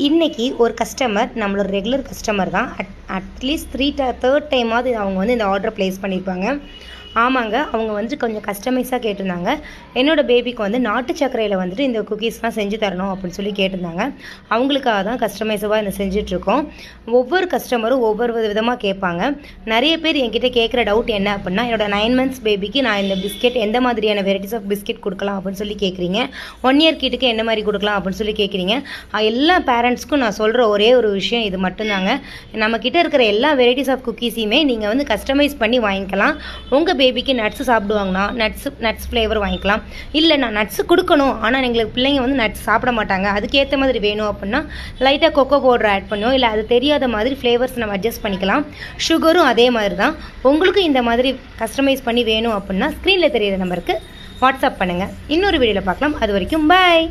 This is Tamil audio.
இன்றைக்கி ஒரு கஸ்டமர் நம்மளோட ரெகுலர் கஸ்டமர் தான். அட்லீஸ்ட் தேர்ட் டைமாவது அவங்க வந்து இந்த ஆர்டரை ப்ளேஸ் பண்ணியிருப்பாங்க. ஆமாங்க, அவங்க வந்து கொஞ்சம் கஸ்டமைஸாக கேட்டிருந்தாங்க. என்னோடய பேபிக்கு வந்து நாட்டு சர்க்கரையில் வந்துட்டு இந்த குக்கீஸ்லாம் செஞ்சு தரணும் அப்படின்னு சொல்லி கேட்டிருந்தாங்க. அவங்களுக்காக தான் கஸ்டமைஸாக இந்த செஞ்சிட்ருக்கோம். ஒவ்வொரு கஸ்டமரும் ஒவ்வொரு விதமாக கேட்பாங்க. நிறைய பேர் என்கிட்ட கேட்குற டவுட் என்ன அப்படின்னா, என்னோட 9 months பேபிக்கு நான் இந்த பிஸ்கெட் எந்த மாதிரியான வெரைட்டிஸ் ஆஃப் பிஸ்கெட் கொடுக்கலாம் அப்படின்னு சொல்லி கேட்குறீங்க. 1 year கிட்டுக்கு என்ன மாதிரி கொடுக்கலாம் அப்படின்னு சொல்லி கேட்குறீங்க. எல்லா பேரண்ட்ஸ்க்கும் நான் சொல்கிற ஒரே ஒரு விஷயம் இது மட்டும்தாங்க. நம்மக்கிட்ட இருக்கிற எல்லா வெரைட்டிஸ் ஆஃப் குக்கீஸையுமே நீங்கள் வந்து கஸ்டமைஸ் பண்ணி வாங்கிக்கலாம். உங்கள் பேபிக்கு நட்ஸ் சாப்பிடுவாங்கன்னா நட்ஸ் ஃப்ளேவர் வாங்கிக்கலாம். இல்லை நான் நட்ஸ் கொடுக்கணும், ஆனால் எங்களுக்கு பிள்ளைங்க வந்து நட்ஸ் சாப்பிட மாட்டாங்க, அதுக்கேற்ற மாதிரி வேணும் அப்படின்னா லைட்டாக கொக்கோ பவுடர் ஆட் பண்ணுவோம். இல்லை அது தெரியாத மாதிரி ஃப்ளேவர்ஸ் நம்ம அட்ஜஸ்ட் பண்ணிக்கலாம். சுகரும் அதே மாதிரி தான். உங்களுக்கு இந்த மாதிரி கஸ்டமைஸ் பண்ணி வேணும் அப்படின்னா ஸ்க்ரீனில் தெரியிற நம்பருக்கு வாட்ஸ்அப் பண்ணுங்கள். இன்னொரு வீடியோவில் பார்க்கலாம். அது வரைக்கும் பாய்.